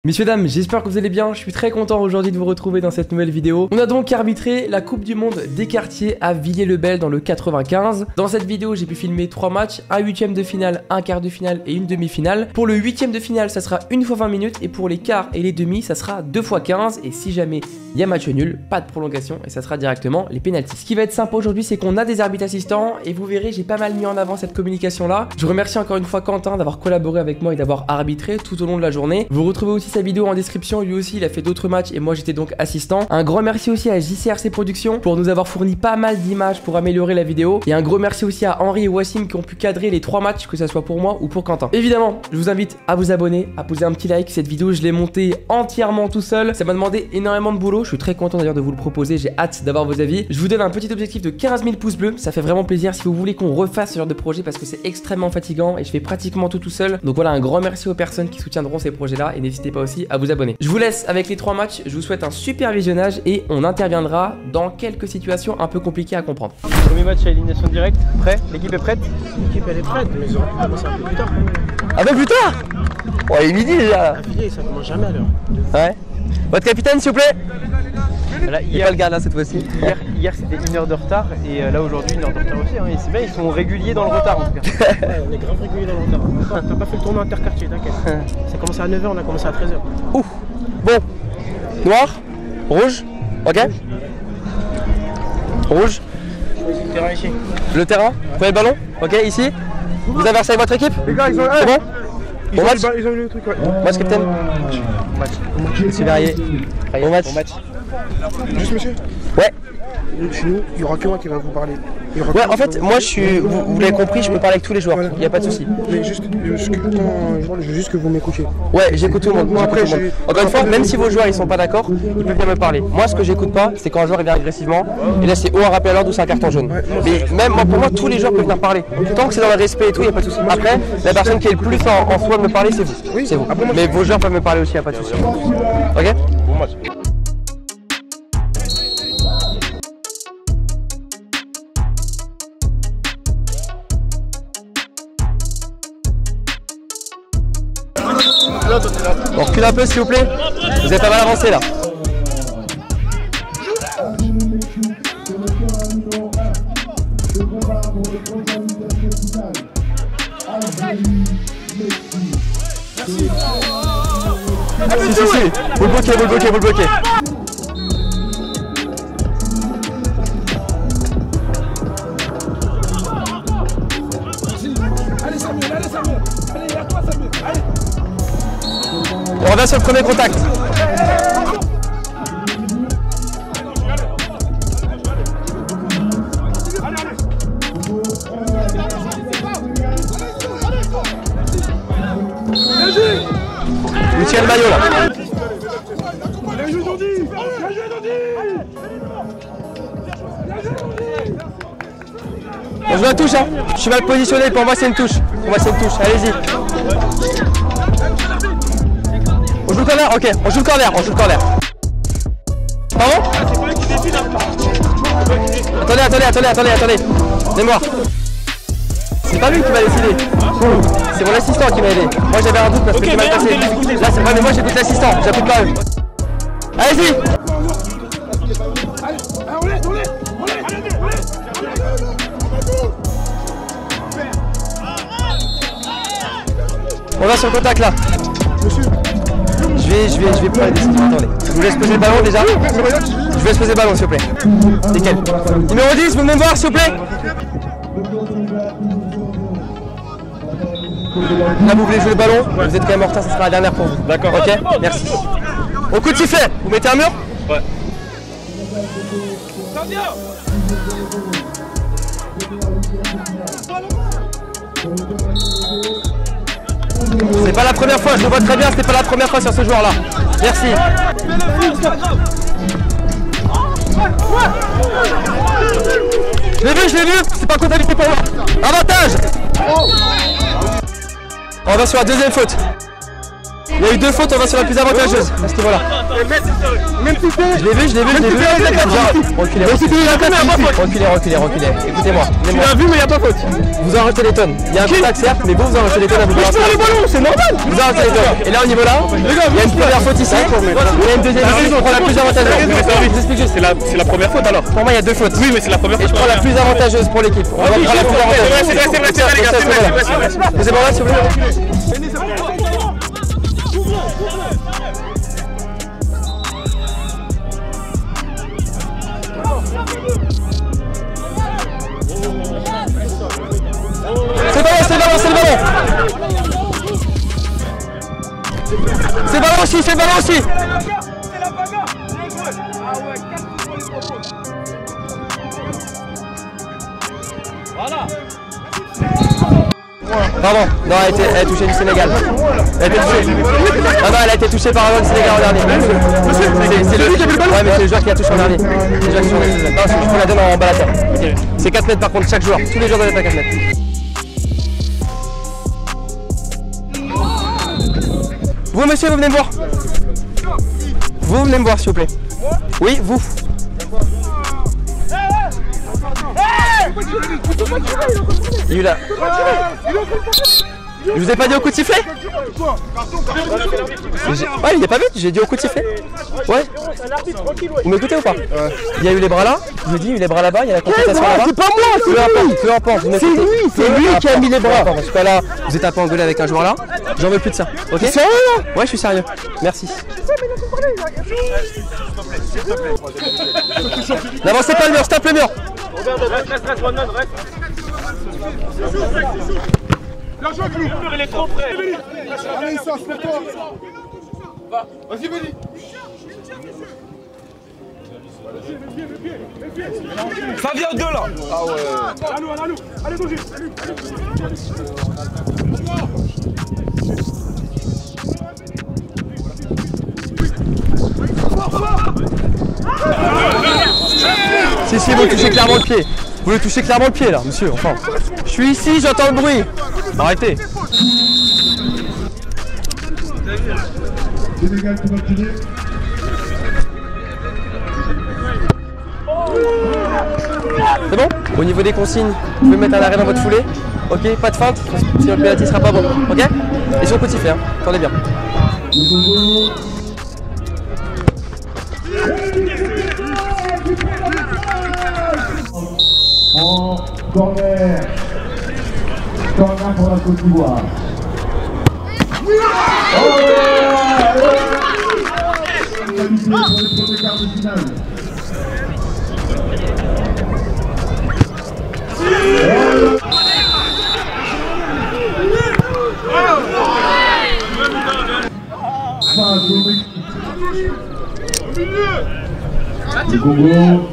Messieurs, dames, j'espère que vous allez bien. Je suis très content aujourd'hui de vous retrouver dans cette nouvelle vidéo. On a donc arbitré la Coupe du Monde des quartiers à Villiers-le-Bel dans le 95. Dans cette vidéo, j'ai pu filmer 3 matchs, un huitième de finale, un quart de finale et une demi-finale. Pour le huitième de finale, ça sera 1 fois 20 minutes et pour les quarts et les demi, ça sera 2 fois 15. Et si jamais il y a match nul, pas de prolongation et ça sera directement les pénaltys. Ce qui va être sympa aujourd'hui, c'est qu'on a des arbitres assistants et vous verrez, j'ai pas mal mis en avant cette communication-là. Je remercie encore une fois Quentin d'avoir collaboré avec moi et d'avoir arbitré tout au long de la journée. Vous retrouvez aussi sa vidéo en description, lui aussi il a fait d'autres matchs et moi j'étais donc assistant. Un gros merci aussi à JCRC Productions pour nous avoir fourni pas mal d'images pour améliorer la vidéo. Et un gros merci aussi à Henri et Wassim qui ont pu cadrer les 3 matchs, que ça soit pour moi ou pour Quentin. Évidemment, je vous invite à vous abonner, à poser un petit like. Cette vidéo je l'ai montée entièrement tout seul, ça m'a demandé énormément de boulot. Je suis très content d'ailleurs de vous le proposer, j'ai hâte d'avoir vos avis. Je vous donne un petit objectif de 15 000 pouces bleus, ça fait vraiment plaisir si vous voulez qu'on refasse ce genre de projet parce que c'est extrêmement fatigant et je fais pratiquement tout seul. Donc voilà, un grand merci aux personnes qui soutiendront ces projets là et n'hésitez pas aussi à vous abonner. Je vous laisse avec les 3 matchs, je vous souhaite un super visionnage et on interviendra dans quelques situations un peu compliquées à comprendre. Premier match à élimination directe, prêt? L'équipe est prête? L'équipe elle est prête, mais ils auraient pu commencer un peu plus tard. Un peu plus tard? Oh, il est midi déjà. À Villiers, ça commence jamais à l'heure. Ouais. Votre capitaine s'il vous plaît? Là, Il est pas le gars là cette fois-ci. Hier c'était 1 heure de retard et là aujourd'hui 1 heure de retard aussi. Hein. Et c'est bien, ils sont réguliers dans le retard en tout cas. Ouais, on est grave réguliers dans le retard. Encore, t'as pas fait le tournoi interquartier, t'inquiète. Ça a commencé à 9h, on a commencé à 13h. Ouf. Bon. Noir. Rouge. Ok. Rouge. Le terrain ici. Le terrain. Prenez le ballon. Ok, ici. Vous inversez avec votre équipe? Les gars, ils ont C'est bon? Bon match. ils ont eu le truc, ouais. Match capitaine. Monsieur Verrier. Bon match. Juste monsieur. Ouais. Chez nous, il y aura que moi qui va vous parler. Ouais, en fait, moi je suis. Vous l'avez compris, je peux parler avec tous les joueurs. Voilà. Il n'y a pas de souci. Mais juste, je veux juste que vous m'écoutiez. Ouais, j'écoute tout le monde. Moi, après, J'écoute tout le monde. Encore une fois, même si vos joueurs ils sont pas d'accord, ils peuvent bien me parler. Moi, ce que j'écoute pas, c'est quand un joueur il vient agressivement. Et là, c'est ou un rappel à l'ordre ou c'est un carton jaune. Mais même pour moi, tous les joueurs peuvent venir parler. Tant que c'est dans le respect et tout, il n'y a pas de souci. Après, la personne qui est le plus en soi de me parler, c'est vous. Oui, c'est vous. après, moi, Mais vos joueurs peuvent me parler aussi, il n'y a pas de souci. Ok? Bon match. On recule un peu s'il vous plaît. Vous êtes pas mal avancé là. Si. Vous le bloquez. On revient sur le premier contact. Vous tirez le maillot là. On joue la touche hein. Je suis mal positionné, pour moi c'est une touche. Allez-y. On joue le corner, ok, on joue le corner. Pardon? Attendez. Venez-moi. C'est pas lui qui m'a décidé. C'est mon assistant qui m'a aidé. Moi j'avais un doute parce que c'est mal passé. Là c'est pas, mais moi j'écoute l'assistant, j'écoute pas eux. Allez-y. On va sur le contact là. Je vais prendre la décision, attendez. Je vous laisse poser le ballon déjà. Je vous laisse poser le ballon s'il vous plaît. Nickel. Numéro 10, vous venez me voir s'il vous plaît. Là vous voulez jouer le ballon, vous êtes quand même en retard, ça sera la dernière pour vous. D'accord. Ok, merci. Au coup de sifflet, vous mettez un mur? Ouais. C'est pas la première fois, je le vois très bien, c'était pas la première fois sur ce joueur là. Merci. Je l'ai vu, c'est pas comptabilité pour moi. Avantage. On va sur la deuxième faute. Il y a eu 2 fautes, on va sur la plus avantageuse à ce niveau-là. Je l'ai vu. Reculez. Écoutez-moi. Tu l'as vu, mais il n'y a pas faute. Vous en rajoutez les tonnes. Il y a un contact certes, mais vous en rajoutez les tonnes à vous balancer. les ballons, c'est normal. Vous en rajoutez les tonnes. Et là au niveau là, il y a une première faute ici. Il y a une deuxième ici, on prend la plus avantageuse. Je vous explique juste. C'est la première faute alors. Pour moi, il y a 2 fautes. Oui, mais c'est la première Et faute. je prends la plus avantageuse pour l'équipe. On va prendre la plus avantageuse. C'est vrai, les gars, c'est vrai. Vous êtes bon là, s'il vous plaît. C'est le ballon. C'est le ballon aussi. Pardon, non, elle a touché du Sénégal. Elle a été touchée par un joueur du Sénégal en dernier. C'est le joueur qui a touché en dernier. Non, je peux la donner en bas à la terre. C'est 4 mètres par contre, chaque joueur. Tous les joueurs doivent être à 4 mètres. Vous monsieur, vous venez me voir. Vous venez me voir s'il vous plaît. Oui, vous. Il est là. Je vous ai pas dit au coup de sifflet? Ouais, il est pas vite, j'ai dit au coup de sifflet. Ouais. Vous m'écoutez ou pas? Il y a eu les bras là, je vous dis, il y a eu les bras là-bas, il y a la contestation là-bas. C'est pas moi, peu importe. C'est lui qui a mis les bras. Parce que là, vous êtes un peu engueulé avec un joueur là, j'en veux plus de ça. Ok? Sérieux? Ouais, je suis sérieux. Merci. N'avancez pas le mur, tape le mur. Reste, Ronald, reste. Il est trop près. Allez, ça, c'est toi. Vas-y, Béni. Ça vient de là. Ah ouais. Allez, bouge. Si, vous touchez clairement le pied. Vous le touchez clairement le pied là, monsieur, enfin. Je suis ici, j'entends le bruit. Arrêtez. Sénégal qui va tirer. C'est bon? Au niveau des consignes, vous pouvez mettre un arrêt dans votre foulée. Ok, pas de feinte, sinon le pénalty sera pas bon. Ok? Et sur le coup de sifflet, hein. Attendez bien. En corner. Corner pour la Côte d'Ivoire. Qualifié pour les premiers quarts de finale. Le Congo.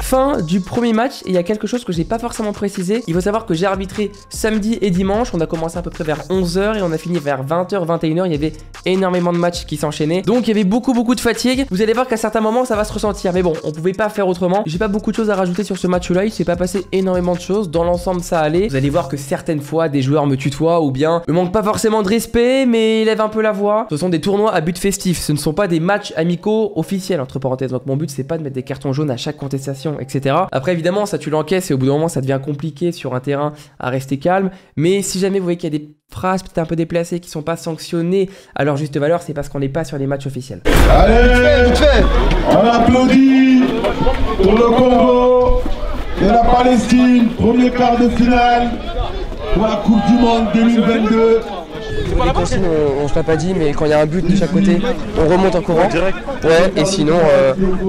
Fin du premier match, et il y a quelque chose que j'ai pas forcément précisé. Il faut savoir que j'ai arbitré samedi et dimanche. On a commencé à peu près vers 11h et on a fini vers 20h, 21h. Il y avait énormément de matchs qui s'enchaînaient, donc il y avait beaucoup de fatigue. Vous allez voir qu'à certains moments ça va se ressentir, mais bon, on pouvait pas faire autrement. J'ai pas beaucoup de choses à rajouter sur ce match là. Il s'est pas passé énormément de choses. Dans l'ensemble ça allait. Vous allez voir que certaines fois des joueurs me tutoient ou bien me manquent pas forcément de respect mais élèvent un peu la voix. Ce sont des tournois à but festif, ce ne sont pas des matchs amicaux officiels entre parenthèses. Donc mon but c'est pas de mettre des cartons jaunes à chaque contestation, etc. Après évidemment ça tu l'encaisses et au bout d'un moment ça devient compliqué sur un terrain à rester calme. Mais si jamais vous voyez qu'il y a des phrases peut-être un peu déplacées qui sont pas sanctionnées à leur juste valeur, c'est parce qu'on n'est pas sur les matchs officiels. Allez, on applaudit pour le Congo et la Palestine, premier quart de finale pour la Coupe du Monde 2022. Les consignes, on se l'a pas dit, mais quand il y a un but de chaque côté, on remonte en courant. Ouais, et sinon,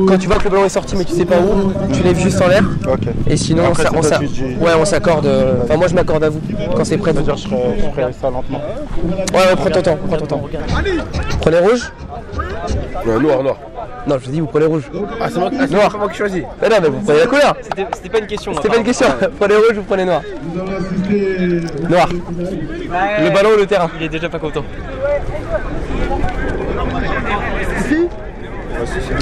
quand tu vois que le ballon est sorti mais tu sais pas où, tu lèves juste en l'air. Okay. Et sinon, on s'accorde. Enfin, moi je m'accorde à vous quand c'est prêt. C'est-à-dire, je ferai ça lentement. Ouais, prends ton temps, Prenez rouge. Noir. Non, je dis vous prenez rouge. Ah, c'est moi qui choisis. Mais non, mais vous prenez la couleur. C'était pas une question. C'était pas une question. Prenez rouge, vous prenez noir. Noir. Le ballon ou le terrain? Il est déjà pas content.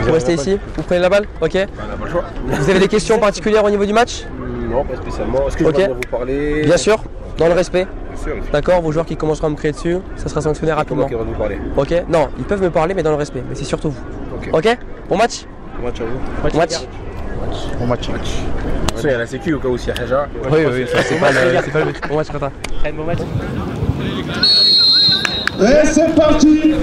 Vous restez ici, vous prenez la balle? Ok. On n'a pas le choix. Vous avez des questions particulières au niveau du match? Non, pas spécialement. Est-ce que je peux vous parler? Bien sûr, dans le respect. Bien sûr. D'accord, vos joueurs qui commenceront à me crier dessus, ça sera sanctionné rapidement. Qui va vous parler? Ok, non, ils peuvent me parler, mais dans le respect. Mais c'est surtout vous. Ok. Bon match? Bon match à vous. Bon match. Bon match. Il y a la sécu au cas où s'il y a Haja. Oui, c'est pas le but. Bon match, Quentin. Bon match. Et c'est parti.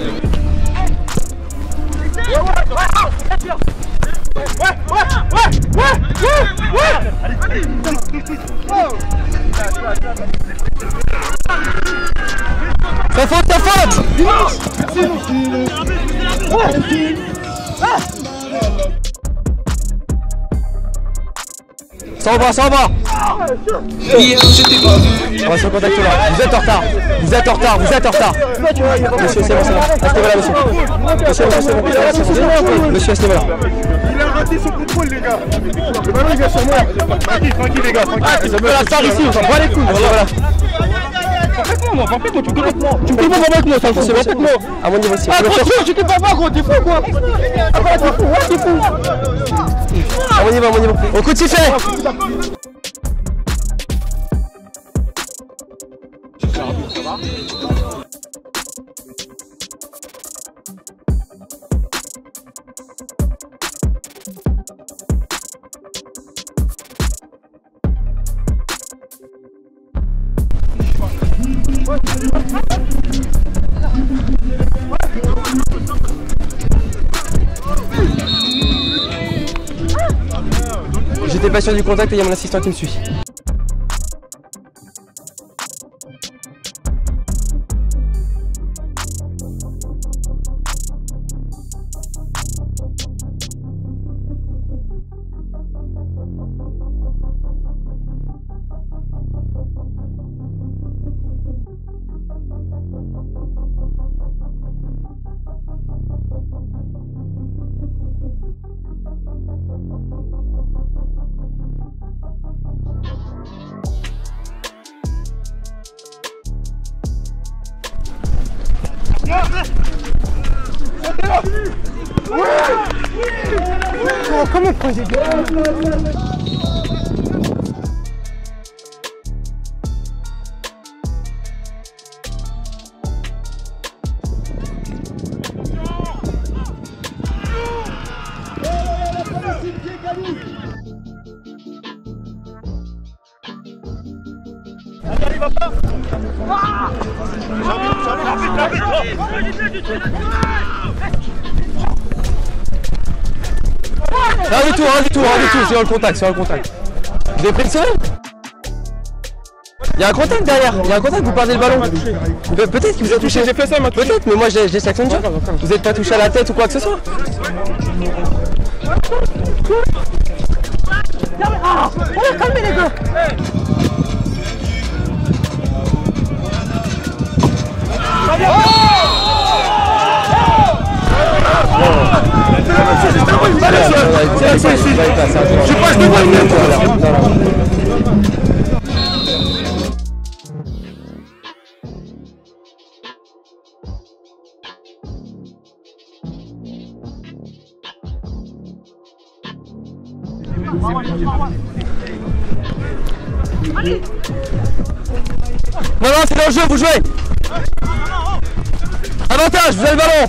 Ta faute, ta faute! Ça va, ça va! On va se contacter là. Vous êtes en retard. Vous êtes en retard. Vous êtes en retard. Monsieur, c'est bon, c'est bon. Restez là, monsieur. Monsieur, c'est bon. Monsieur, restez là. Il a raté son contrôle, les gars. Le ballon, il vient sur moi. Tranquille, les gars. Ça peut la star ici, on s'en bat les couilles. Voilà. Parfaitement, tu me connais avec moi, ça me fait parfaitement. À mon niveau aussi. Ah, attention, je t'ai pas voir, gros, t'es fou quoi? Ah, t'es fou. À mon niveau, à mon niveau. Au coup de sifflet. J'étais pas sûr du contact et il y a mon assistant qui me suit. Comment prendre des gars? Rien du tout, c'est dans le contact, c'est dans le contact. Vous avez pris le seul? Il y a un contact derrière, il y a un contact, vous perdez le ballon. Peut-être que vous êtes touché, j'ai fait ça, peut-être, mais moi j'ai sanctionné déjà. Vous n'êtes pas touché à la tête ou quoi que ce soit? Calmez les gars. Non, c'est dans le jeu, vous jouez. Avantage, vous avez le ballon.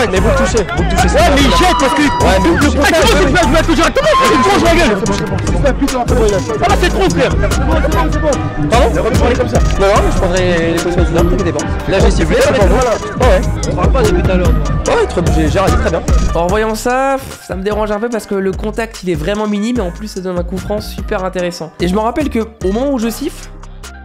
Mais vous le touchez, ça. Mais il jette parce que le contact, je vais mettre directement. Ah, c'est trop frère. Pardon? Comme ça. Non, je prendrai les positions du nord, t'inquiète pas. Là j'ai sifflé, c'est pour vous. Ouais. On parle pas des buts à l'heure. Ouais, j'ai réagi très bien. En voyant ça, ça me dérange un peu parce que le contact il est vraiment minime et en plus ça donne un coup franc super intéressant. Et je me rappelle que au moment où je siffle,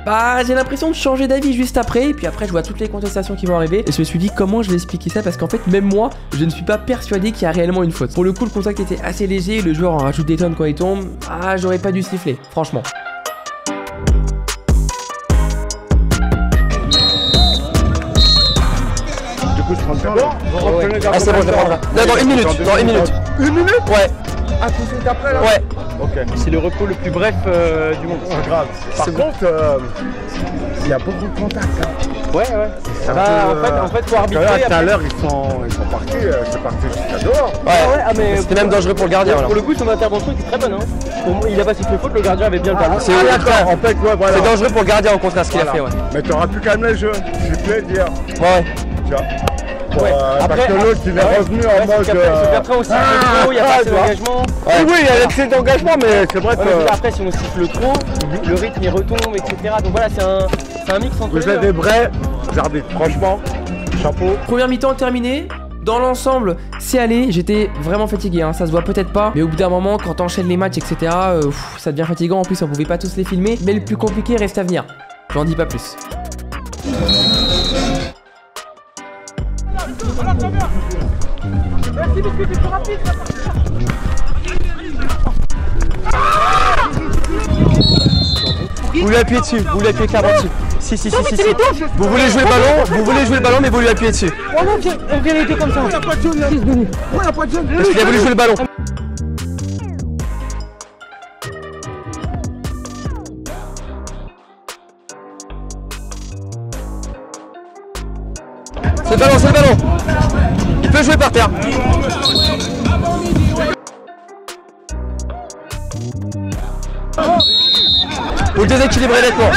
bah j'ai l'impression de changer d'avis juste après, et puis après je vois toutes les contestations qui vont arriver et je me suis dit comment je vais expliquer ça, parce qu'en fait même moi je ne suis pas persuadé qu'il y a réellement une faute. Pour le coup le contact était assez léger, le joueur en rajoute des tonnes quand il tombe, ah j'aurais pas dû siffler, franchement. du coup, 30 secondes. Ah, c'est bon, je vais prendre là. Non, dans 1 minute. Dans 1 minute. 1 minute? Ouais. Ah, tout de suite après là? Ouais. Ok. C'est le repos le plus bref du monde. C'est grave. Par contre, il y a beaucoup de contacts. Hein. Ouais. En fait, faut arbitrer. Tout à l'heure, ils sont partis, c'est parti jusqu'à dehors. Ouais, mais c'était même dangereux pour le gardien. Pour le coup, son intervention était très bonne. Hein. Pour moi, il a pas sifflé faute, le gardien avait bien le ballon. C'est En fait, ouais, voilà. C'est dangereux pour le gardien au contraire ce qu'il a fait, ouais. Mais tu auras pu calmer le jeu, je peux dire. Ouais. Tu vois. Ouais. Parce que l'autre, il est revenu en mode. Après, on siffle trop, il n'y a pas assez d'engagement. Oui, il y a l'excès d'engagement, mais c'est vrai que. Après, si on siffle trop, le rythme il retombe, etc. Donc voilà, c'est un mix entre Vous êtes des vrais arbitres, franchement, chapeau. Première mi-temps terminée. Dans l'ensemble, c'est allé. J'étais vraiment fatigué, hein. Ça se voit peut-être pas. Mais au bout d'un moment, quand t'enchaînes les matchs, etc., ça devient fatigant. En plus, on pouvait pas tous les filmer. Mais le plus compliqué reste à venir. J'en dis pas plus. Vous lui appuyez dessus, vous lui appuyez clairement dessus. Si. Vous voulez jouer le ballon, mais vous lui appuyez dessus. On vient les deux comme ça. On n'a pas de jaune, on n'a pas de jaune. Parce qu'il a voulu jouer le ballon. C'est le ballon. Il peut jouer par terre. Vous le déséquilibrez nettement.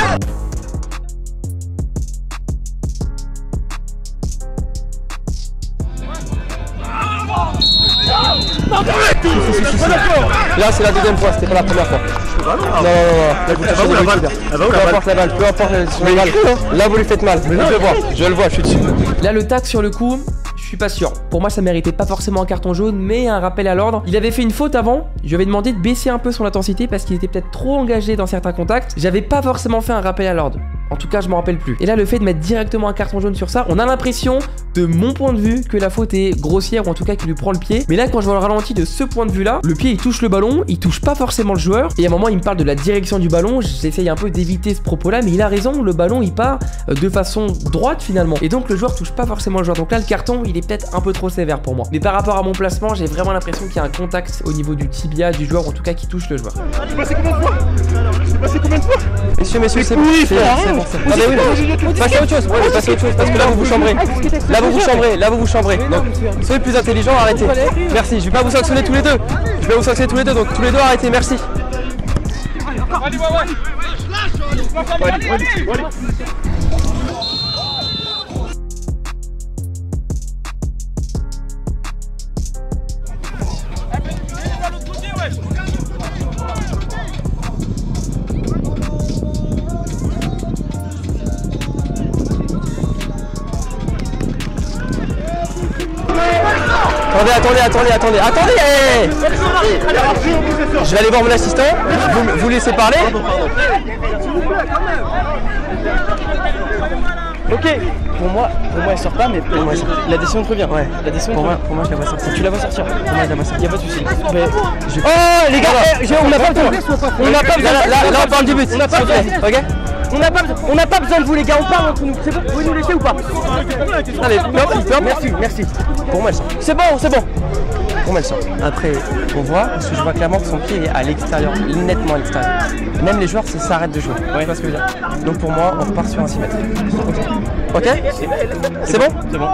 Là c'est la deuxième fois, c'était pas la première fois. Non. Là vous touchez de l'équilibre. Peu importe la balle, peu importe la balle. Là vous lui faites mal. Je le vois, je suis dessus. Là le tac sur le coup, je suis pas sûr. Pour moi ça méritait pas forcément un carton jaune, mais un rappel à l'ordre. Il avait fait une faute avant, je lui avais demandé de baisser un peu son intensité parce qu'il était peut-être trop engagé dans certains contacts. J'avais pas forcément fait un rappel à l'ordre. En tout cas, je m'en rappelle plus. Et là, le fait de mettre directement un carton jaune sur ça, on a l'impression, de mon point de vue, que la faute est grossière ou en tout cas qu'il lui prend le pied. Mais là, quand je vois le ralenti de ce point de vue-là, le pied il touche le ballon, il touche pas forcément le joueur. Et à un moment, il me parle de la direction du ballon. J'essaye un peu d'éviter ce propos-là, mais il a raison. Le ballon il part de façon droite finalement. Et donc le joueur touche pas forcément le joueur. Donc là, le carton il est peut-être un peu trop sévère pour moi. Mais par rapport à mon placement, j'ai vraiment l'impression qu'il y a un contact au niveau du tibia du joueur, ou en tout cas qui touche le joueur. Tu passé combien de fois? Messieurs, c'est bon. Ah mais oui, passez à autre chose. Ouais, passez à autre chose parce que là vous vous chambrez. Là vous vous chambrez. Donc soyez plus intelligents, arrêtez. Merci. Je vais pas vous sanctionner tous les deux. Donc tous les deux arrêtez. Merci. Attendez. Je vais aller voir mon assistant. Vous laissez parler. Ok. Pour moi elle sort pas, mais pour moi la décision te revient. Ouais. La décision pour moi je la vois sortir. Tu la vois sortir. Pour moi je la vois sortir. Y a pas de souci. Oh les gars, on n'a pas besoin. Là on parle du but. On n'a pas besoin. Ok. On n'a pas besoin de vous les gars, on parle entre nous. C'est bon, vous pouvez nous laisser ou pas? Allez, merci. Pour moi elle sort. C'est bon. Pour moi elle sort. Après, on voit, parce que je vois clairement que son pied est à l'extérieur, nettement à l'extérieur. Même les joueurs s'arrêtent de jouer. Ouais. Tu vois ce que je veux dire? Donc pour moi, on repart sur un 6 mètres. Ok? C'est bon? C'est bon.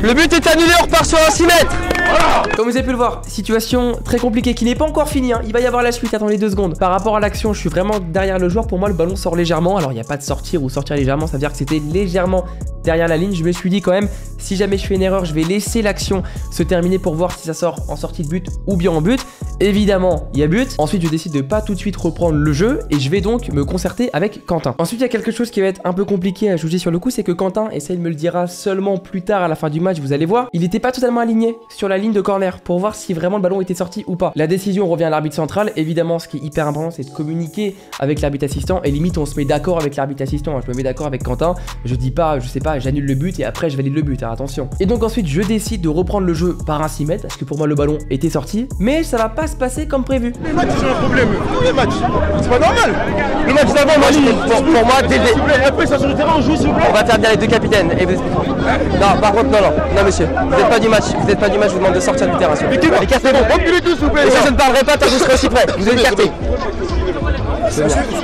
Le but est annulé, on repart sur un 6 mètres. Voilà. Comme vous avez pu le voir, situation très compliquée qui n'est pas encore finie, hein. Il va y avoir la suite, attendez 2 secondes. Par rapport à l'action, je suis vraiment derrière le joueur. Pour moi, le ballon sort légèrement. Alors, il n'y a pas de sortir ou sortir légèrement, ça veut dire que c'était légèrement derrière la ligne. Je me suis dit quand même, si jamais je fais une erreur, je vais laisser l'action se terminer pour voir si ça sort en sortie de but ou bien en but. Évidemment, il y a but. Ensuite, je décide de pas tout de suite reprendre le jeu et je vais donc me concerter avec Quentin. Ensuite, il y a quelque chose qui va être un peu compliqué à juger sur le coup, c'est que Quentin essaye de me le dira seulement plus tard à la fin du match, vous allez voir. Il n'était pas totalement aligné sur la ligne de corner pour voir si vraiment le ballon était sorti ou pas. La décision revient à l'arbitre central. Évidemment, ce qui est hyper important, c'est de communiquer avec l'arbitre assistant et limite, on se met d'accord avec l'arbitre assistant. Je me mets d'accord avec Quentin. Je dis pas, je sais pas, là j'annule le but et après je valide le but, hein, attention. Et donc ensuite je décide de reprendre le jeu par un 6 mètres parce que pour moi le ballon était sorti, mais ça va pas se passer comme prévu. Les matchs, c'est un problème. Tous les matchs. C'est pas normal. Le match d'avant, pour moi, dès le Après, ça sur le terrain, on joue, s'il vous plaît. on va faire bien les deux capitaines. Et vous... Non, par contre, non, monsieur. Vous n'êtes pas du match, je vous demande de sortir du terrain. Écartez-vous. Reculez tous, s'il vous plaît. Et je ne parlerai pas tant que je serai aussi près. Vous êtes écartés.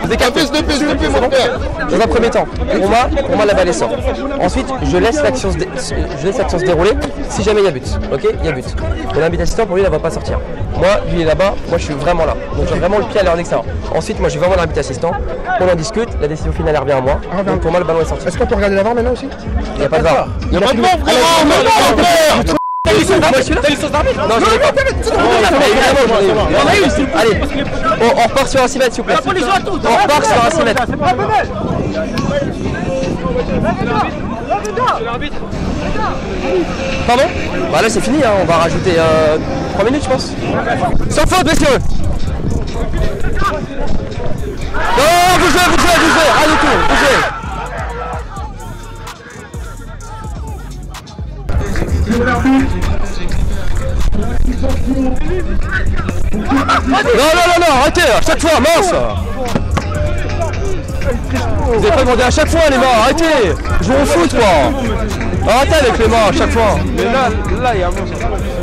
Vous écartez. S'il te plaît, mon frère. Dans un premier temps, pour moi la balle est sort. Ensuite, je laisse l'action se dérouler si jamais il y a but. Ok, il y a but. Mais l'arbitre assistant pour lui, il ne va pas sortir. Moi, lui il est là-bas, moi je suis vraiment là. Donc j'ai vraiment le pied à l'heure d'extérieur. Ensuite, moi je vais vraiment l'arbitre assistant. On en discute, la décision finale revient à moi. Donc pour moi le ballon est sorti. Est-ce qu'on peut regarder l'avant maintenant aussi? Il n'y a pas de VAR. Il n'y a pas de VAR, frérot. T'as licence d'arbitre? T'as licence d'arbitre? Non, j'en ai pas. Évidemment, j'en ai eu. Allez, on repart sur un 6 mètres, s'il vous plaît. On repart sur un 6 mètres. Pardon? Bah là c'est fini, hein. On va rajouter 3 minutes je pense. Sans faute messieurs. Non, bougez, rien du tout, bougez. Non, arrêtez, à chaque fois, mince. Vous n'avez pas demandé à chaque fois les mains, arrêtez. Jouons au foot quoi. Arrêtez avec les mains à chaque fois. Mais là, il y a un bon.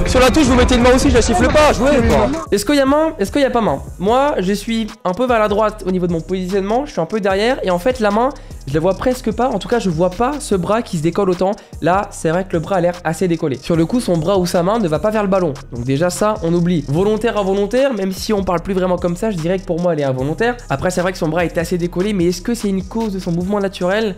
Sur la touche, vous mettez une main aussi, je la siffle pas, jouez quoi. Est-ce qu'il y a main? Est-ce qu'il y a pas main? Moi, je suis un peu vers la droite au niveau de mon positionnement, je suis un peu derrière et en fait la main, je la vois presque pas. En tout cas, je vois pas ce bras qui se décolle autant. Là, c'est vrai que le bras a l'air assez décollé. Sur le coup, son bras ou sa main ne va pas vers le ballon. Donc déjà ça, on oublie. Volontaire, involontaire, même si on parle plus vraiment comme ça, je dirais que pour moi, elle est involontaire. Après, c'est vrai que son bras est assez décollé, mais est-ce que c'est une cause de son mouvement naturel?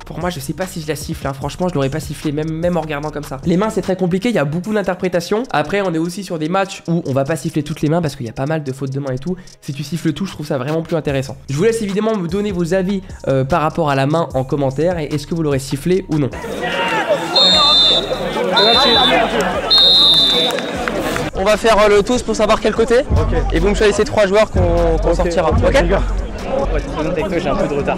Pour moi, je sais pas si je la siffle, hein. Franchement, je l'aurais pas sifflé, même en regardant comme ça. Les mains, c'est très compliqué, il y a beaucoup d'interprétations. Après, on est aussi sur des matchs où on va pas siffler toutes les mains parce qu'il y a pas mal de fautes de main et tout. Si tu siffles tout, je trouve ça vraiment plus intéressant. Je vous laisse évidemment me donner vos avis par rapport à la main en commentaire et est-ce que vous l'aurez sifflé ou non. On va faire le tous pour savoir quel côté. Okay. Et vous me choisissez 3 joueurs qu'on sortira. Ok, pour être honnête avec toi, j'ai un peu de retard.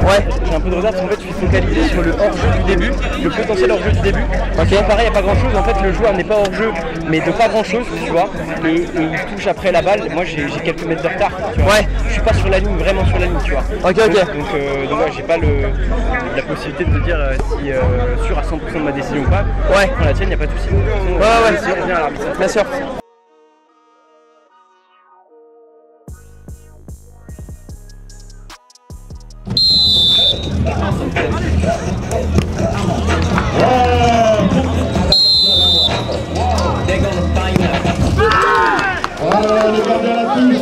Ouais. J'ai un peu de retard parce qu'en fait, je suis focalisé sur le hors-jeu du début, le potentiel hors-jeu du début. Ok. Pareil, il n'y a pas grand-chose. En fait, le joueur n'est pas hors-jeu, mais de pas grand-chose, tu vois. Et il touche après la balle. Moi, j'ai quelques mètres de retard. Tu vois. Ouais. Je suis pas sur la ligne, vraiment sur la ligne, tu vois. Ok. Donc ouais, j'ai pas la possibilité de te dire si sûr à 100% de ma décision ou pas. Ouais. Quand la tienne, il n'y a pas de souci. Ouais. On revient à l'arbitre. Bien sûr. Le gardien à la touche.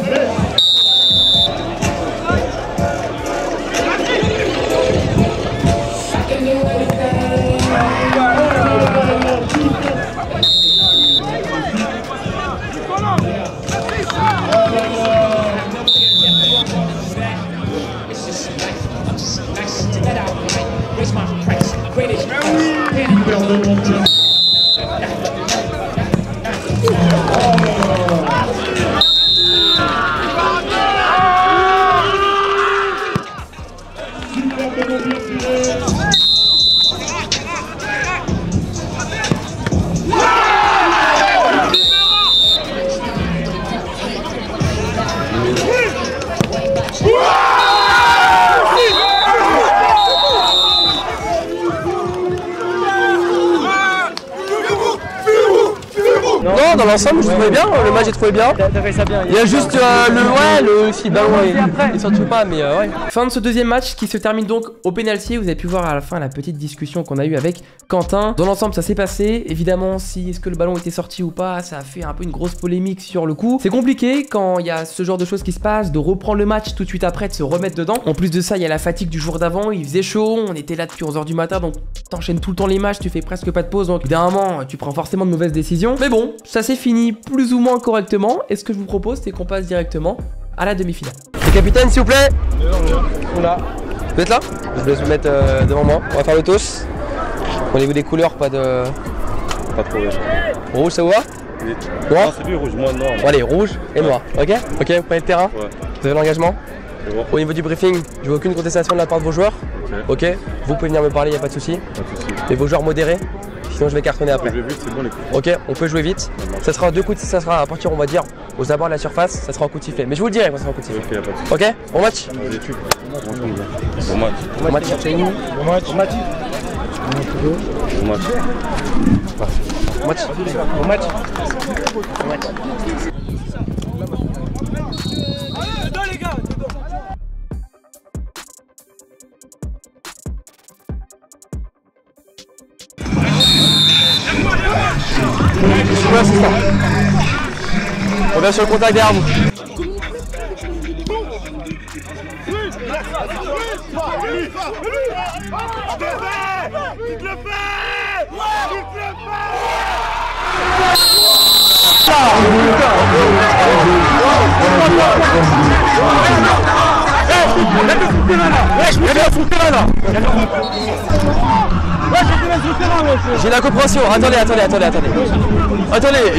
Non, dans l'ensemble, je trouvais bien, le match j'ai trouvé bien. T'as fait ça bien. Il y a juste si le ballon il sortit pas, mais ouais. Fin de ce deuxième match qui se termine donc au pénalty. Vous avez pu voir à la fin la petite discussion qu'on a eue avec Quentin. Dans l'ensemble, ça s'est passé. Évidemment, si est-ce que le ballon était sorti ou pas, ça a fait un peu une grosse polémique sur le coup. C'est compliqué quand il y a ce genre de choses qui se passent, de reprendre le match tout de suite après, de se remettre dedans. En plus de ça, il y a la fatigue du jour d'avant. Il faisait chaud, on était là depuis 11h du matin, donc t'enchaînes tout le temps les matchs, tu fais presque pas de pause, donc évidemment, tu prends forcément de mauvaises décisions. Mais bon, ça s'est fini plus ou moins correctement. Et ce que je vous propose, c'est qu'on passe directement à la demi-finale. Le capitaine, s'il vous plaît. Là. Vous êtes là? Je vais vous mettre devant moi. On va faire le toss. Au niveau des couleurs, pas de... Pas trop. Rouge, ça vous va? Oui. Noir? Non, c'est plus rouge, moi noir. Bon, allez, rouge et noir. Ok? Ok, vous prenez le terrain? Ouais. Vous avez l'engagement? C'est bon. Au niveau du briefing, je veux aucune contestation de la part de vos joueurs. Ok. Vous pouvez venir me parler, y a pas de souci. Pas de souci. Et vos joueurs modérés, sinon je vais cartonner après. Je vais vite, c'est bon les coups. Ok, on peut jouer vite. Ça sera 2 coups de, ça sera à partir, on va dire, aux abords de la surface, ça sera un coup de sifflet. Mais je vous le dirai quand ça sera un coup de sifflet. Ok, y a pas de souci. Ok, bon match. Vas-y, tu. Bon match. Bon match. Bon match. Bon match. Bon match. Bon match. Bon match. On vient sur le contact derrière vous. J'ai la compréhension, attendez,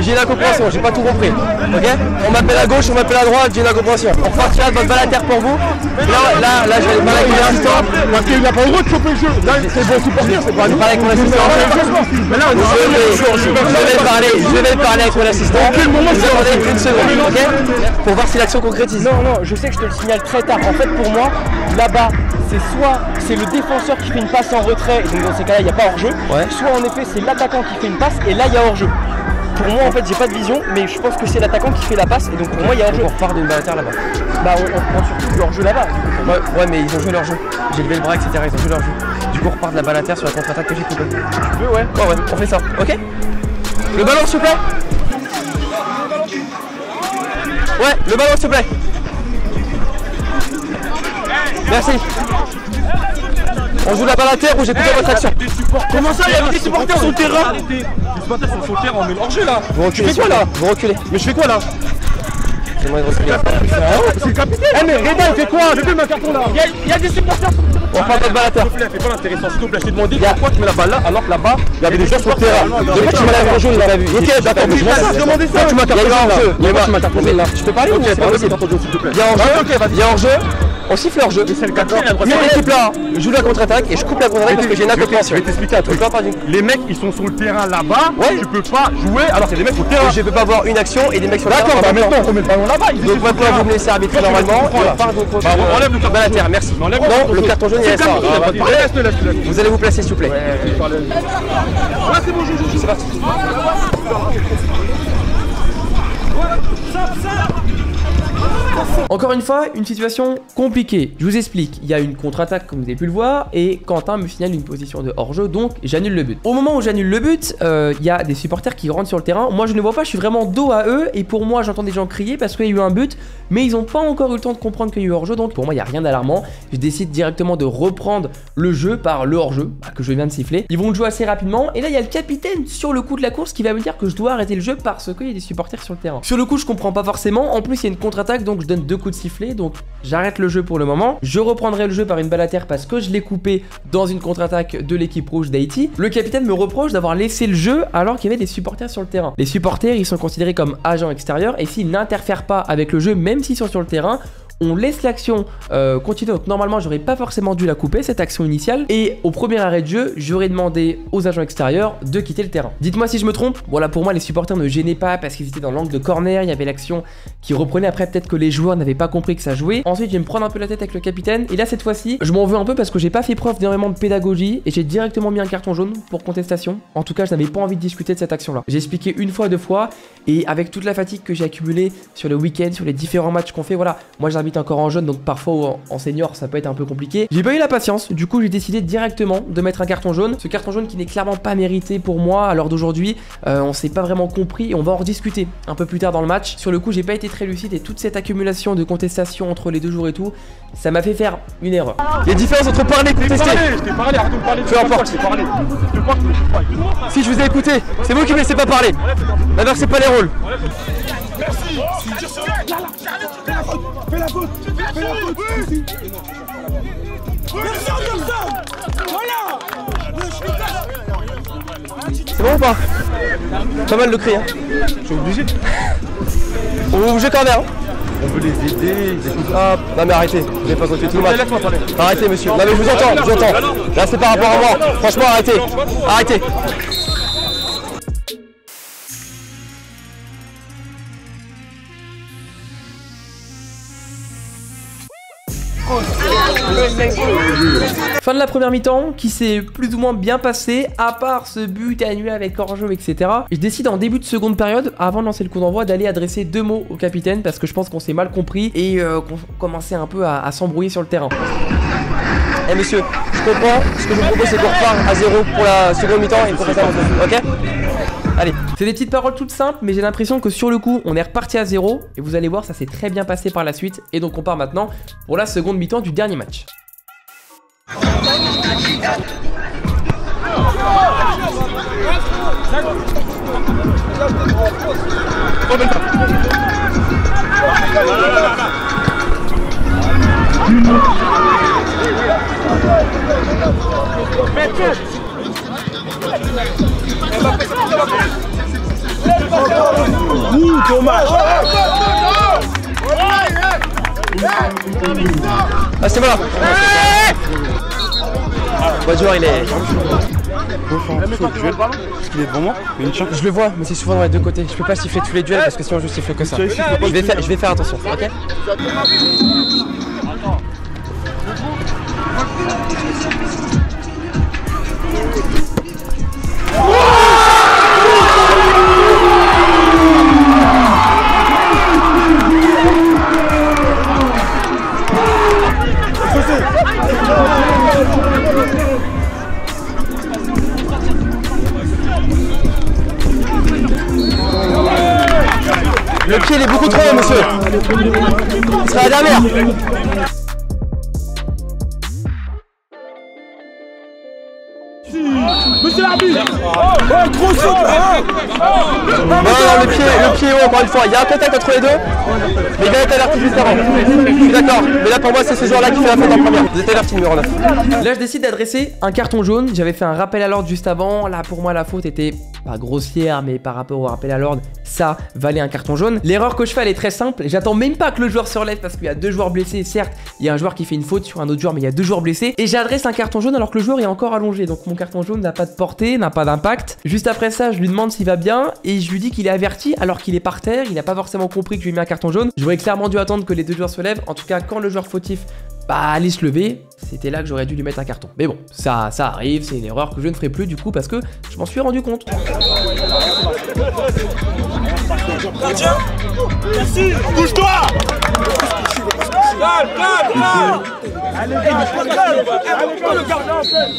j'ai la compréhension, j'ai pas tout compris. Ok? On m'appelle à gauche, on m'appelle à droite, j'ai la compréhension. On repartira de votre balle à terre pour vous. Là, je vais parler avec mon assistant. Parce qu'il n'a pas le droit de choper le jeu. Là, c'est bon supporter, c'est pas Je vais parler avec mon assistant. Mais là, Je vais parler avec mon assistant. Vous attendez une seconde, ok? Pour voir si l'action concrétise. Non, je sais que je te le signale très tard. En fait, pour moi, là-bas, c'est soit c'est le défenseur qui fait une passe en retrait, et donc dans ces cas-là, il n'y a pas hors-jeu. Ouais. Soit en effet, c'est l'attaquant qui fait une passe, et là, il y a hors-jeu. Pour moi, en fait, j'ai pas de vision, mais je pense que c'est l'attaquant qui fait la passe, et donc pour moi, il y a hors-jeu. On repart d'une balle à terre là-bas. Bah, on prend surtout le hors-jeu là-bas. Ouais, mais ils ont joué leur jeu. J'ai levé le bras, etc. Ils ont joué leur jeu. Du coup, on repart de la balle à terre sur la contre-attaque que j'ai coupée. Tu veux, ouais. Ouais, on fait ça, ok? Le ballon, s'il vous plaît. Ouais, le ballon, s'il vous plaît. Merci. On joue la balle à terre ou j'ai coupé votre action? Comment ça, il y avait des supporters sur le terrain? Les supporters sont sur le terrain, on met le hors-jeu là. Vous reculez, quoi là? Vous reculez. Mais je fais quoi là? J'aimerais reculer. C'est le capitaine. Eh mais Reda, il fait quoi? J'ai vu ma carton là. Il y a des supporters. On prend notre balle à terre. S'il te plaît, fais pas l'intéressant, s'il te plaît. Je t'ai demandé pourquoi tu mets la balle là alors que là-bas, il y avait des joueurs sur le terrain. Pourquoi tu me l'as vu jaune, il l'a vu. Ok, d'accord, mais je m'en fous. demandé ça. Tu m'as cartonné là. Moi, tu m'as cartonné là. Je peux parler ou c'est pas possible? Il y a hors-jeu. Il y a hors-jeu. On siffle hors-jeu. C'est le capitaine. Cette équipe là joue la contre-attaque et je coupe la contre-attaque parce que j'ai une incompréhension. Je vais t'expliquer un truc. Les mecs ils sont sur le terrain là-bas, tu peux pas jouer alors qu'il y a des mecs au terrain. Je peux pas avoir une action et des mecs sur le terrain. D'accord, bah maintenant on met le ballon là-bas. Donc maintenant vous me laissez arbitrer normalement. On part de contre. On enlève le carton balle à terre, merci. Non, le carton jaune il reste. Vous allez vous placer s'il vous plaît. C'est bon, C'est parti. Encore une fois, une situation compliquée. Je vous explique, il y a une contre-attaque comme vous avez pu le voir et Quentin me signale une position de hors-jeu, donc j'annule le but. Au moment où j'annule le but, il y a des supporters qui rentrent sur le terrain. Moi je ne vois pas, je suis vraiment dos à eux et pour moi j'entends des gens crier parce qu'il y a eu un but, mais ils n'ont pas encore eu le temps de comprendre qu'il y a eu hors-jeu, donc pour moi il n'y a rien d'alarmant. Je décide directement de reprendre le jeu par le hors-jeu que je viens de siffler. Ils vont le jouer assez rapidement et là il y a le capitaine sur le coup de la course qui va me dire que je dois arrêter le jeu parce qu'il y a des supporters sur le terrain. Sur le coup je comprends pas forcément, en plus il y a une contre-attaque donc je donne 2 coups de sifflet, donc j'arrête le jeu pour le moment. Je reprendrai le jeu par une balle à terre parce que je l'ai coupé dans une contre-attaque de l'équipe rouge d'Haïti. Le capitaine me reproche d'avoir laissé le jeu alors qu'il y avait des supporters sur le terrain. Les supporters ils sont considérés comme agents extérieurs et s'ils n'interfèrent pas avec le jeu même s'ils sont sur le terrain, on laisse l'action continuer. Donc normalement j'aurais pas forcément dû la couper cette action initiale et au premier arrêt de jeu j'aurais demandé aux agents extérieurs de quitter le terrain. Dites-moi si je me trompe. Voilà, pour moi les supporters ne gênaient pas parce qu'ils étaient dans l'angle de corner, il y avait l'action qui reprenait. Après peut-être que les joueurs n'avaient pas compris que ça jouait. Ensuite je vais me prendre un peu la tête avec le capitaine et là cette fois-ci je m'en veux un peu parce que j'ai pas fait preuve d'énormément de pédagogie et j'ai directement mis un carton jaune pour contestation. En tout cas je n'avais pas envie de discuter de cette action là. J'ai expliqué une fois, 2 fois et avec toute la fatigue que j'ai accumulée sur le week-end, sur les différents matchs qu'on fait, voilà, moi j'habite encore en jeune donc parfois en senior ça peut être un peu compliqué. J'ai pas eu la patience, du coup j'ai décidé directement de mettre un carton jaune. Ce carton jaune qui n'est clairement pas mérité pour moi à l'heure d'aujourd'hui. On s'est pas vraiment compris et on va en rediscuter un peu plus tard dans le match. Sur le coup j'ai pas été très lucide et toute cette accumulation de contestations entre les 2 jours et tout, ça m'a fait faire une erreur. Il y a différence entre parler et contester. Je t'ai parlé, arrête de me parler. Peu importe. Si je vous ai écouté, c'est vous qui me laissez pas parler. N'inversez pas les rôles. Merci. Fais la faute. Fais la faute. Voilà. C'est bon ou pas? Pas mal de cri hein. Je suis obligé. On va bouger corner hein. on veut les aider, ils écoutent. Ah, non mais arrêtez, vous n'avez pas continué tout le match. Arrêtez monsieur, non mais je vous entends, je vous entends. Là c'est par rapport à moi, franchement arrêtez, arrêtez. Fin de la première mi-temps qui s'est plus ou moins bien passée, à part ce but annulé avec hors-jeu, etc. Je décide en début de seconde période, avant de lancer le coup d'envoi, d'aller adresser 2 mots au capitaine parce que je pense qu'on s'est mal compris et qu'on commençait un peu à s'embrouiller sur le terrain. Eh monsieur, je comprends, ce que je vous propose c'est qu'on repart à 0 pour la seconde mi-temps et qu'on fasse ça, ok? Allez, c'est des petites paroles toutes simples, mais j'ai l'impression que sur le coup, on est reparti à 0 et vous allez voir, ça s'est très bien passé par la suite. Et donc on part maintenant pour la seconde mi-temps du dernier match. Thomas. Ah c'est voilà. Bon joueur il est... Est-ce qu'il est devant moi? Je le vois, mais c'est souvent dans les deux côtés. Je peux pas siffler tous les duels parce que sinon je siffle que ça. Je vais faire attention, ok? Le pied il est beaucoup trop haut monsieur. Ce sera la dernière. Monsieur l'arbitre. Oh, gros saut. Non, le pied est haut encore une fois. Il y a un contact entre les deux. Mais il a été averti juste avant. Je suis d'accord. Mais là pour moi c'est ce joueur là qui fait la faute en première. Vous êtes averti numéro 9. Là je décide d'adresser un carton jaune. J'avais fait un rappel à l'ordre juste avant. Là pour moi la faute était pas grossière, mais par rapport au rappel à l'ordre, ça valait un carton jaune. L'erreur que je fais elle est très simple. J'attends même pas que le joueur se relève parce qu'il y a 2 joueurs blessés. Certes, il y a un joueur qui fait une faute sur un autre joueur, mais il y a 2 joueurs blessés. Et j'adresse un carton jaune alors que le joueur est encore allongé. Donc mon carton jaune n'a pas de portée, n'a pas d'impact. Juste après ça, je lui demande s'il va bien et je lui dis qu'il est averti alors qu'il est par terre. Il n'a pas forcément compris que je lui ai mis un carton jaune. J'aurais clairement dû attendre que les 2 joueurs se lèvent. En tout cas, quand le joueur fautif allait se lever, c'était là que j'aurais dû lui mettre un carton. Mais bon, ça arrive, c'est une erreur que je ne ferai plus du coup parce que je m'en suis rendu compte. Gardien, merci. Bouge-toi. Calme. Allez, le gardien en fait.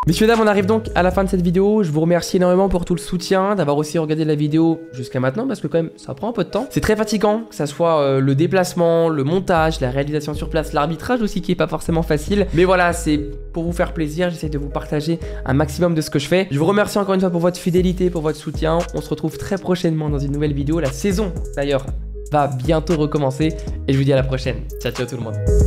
Messieurs dames, on arrive donc à la fin de cette vidéo. Je vous remercie énormément pour tout le soutien, d'avoir aussi regardé la vidéo jusqu'à maintenant parce que quand même ça prend un peu de temps. C'est très fatigant, que ça soit le déplacement, le montage, la réalisation sur place, l'arbitrage aussi qui est pas forcément facile. Mais voilà, c'est pour vous faire plaisir, j'essaie de vous partager un maximum de ce que je fais. Je vous remercie encore une fois pour votre fidélité, pour votre soutien. On se retrouve très prochainement dans une nouvelle vidéo. La saison d'ailleurs va bientôt recommencer et je vous dis à la prochaine. Ciao ciao tout le monde.